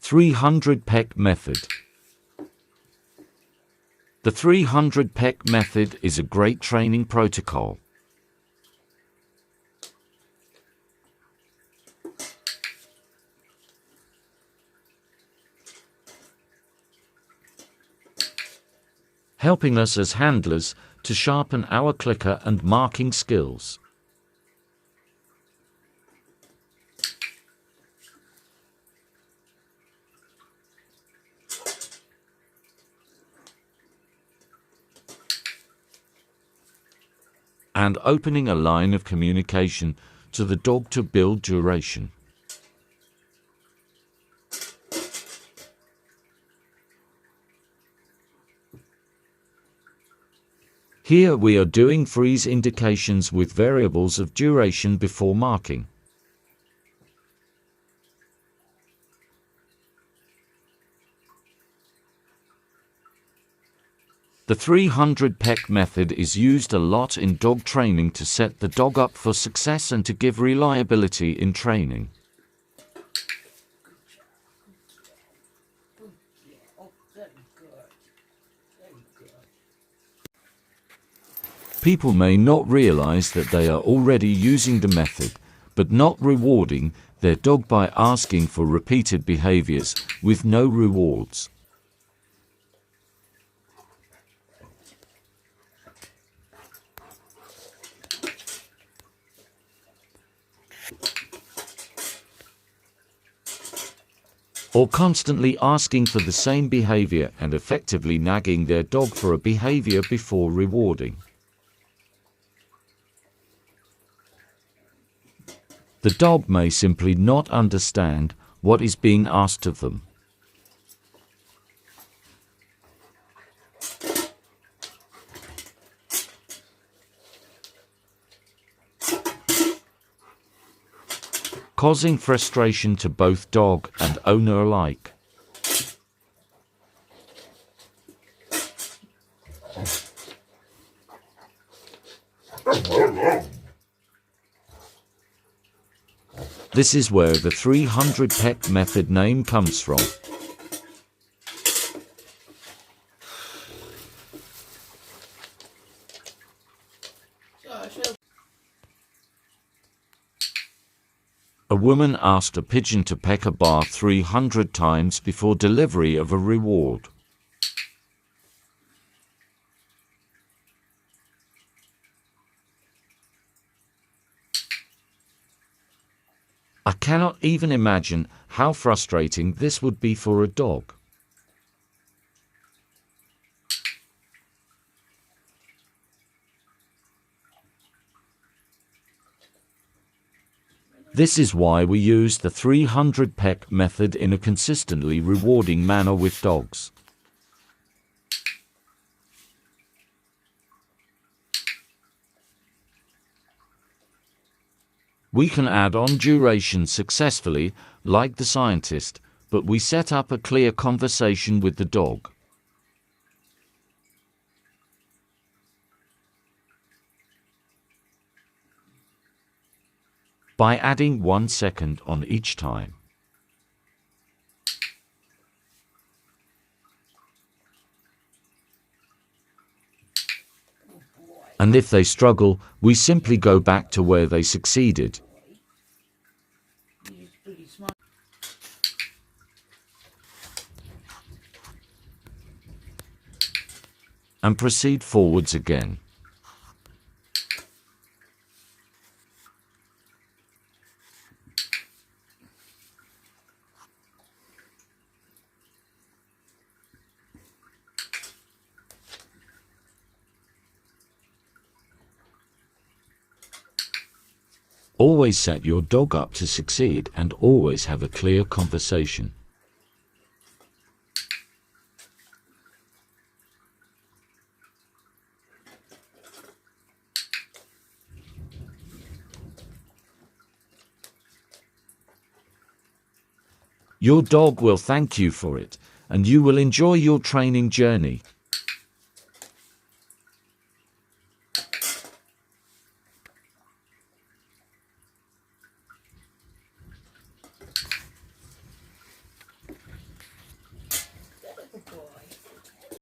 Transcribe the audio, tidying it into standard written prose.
300 Peck method. The 300 Peck method is a great training protocol. Helping us as handlers to sharpen our clicker and marking skills. And opening a line of communication to the dog to build duration. Here we are doing freeze indications with variables of duration before marking. The 300 Peck method is used a lot in dog training to set the dog up for success and to give reliability in training. People may not realize that they are already using the method, but not rewarding their dog by asking for repeated behaviors with no rewards. Or constantly asking for the same behavior and effectively nagging their dog for a behavior before rewarding. The dog may simply not understand what is being asked of them. Causing frustration to both dog and owner alike. This is where the 300 Peck method name comes from. A woman asked a pigeon to peck a bar 300 times before delivery of a reward. I cannot even imagine how frustrating this would be for a dog. This is why we use the 300 Peck method in a consistently rewarding manner with dogs. We can add on duration successfully, like the scientist, but we set up a clear conversation with the dog. By adding 1 second on each time. And if they struggle, we simply go back to where they succeeded. And proceed forwards again. Always set your dog up to succeed and always have a clear conversation. Your dog will thank you for it, and you will enjoy your training journey.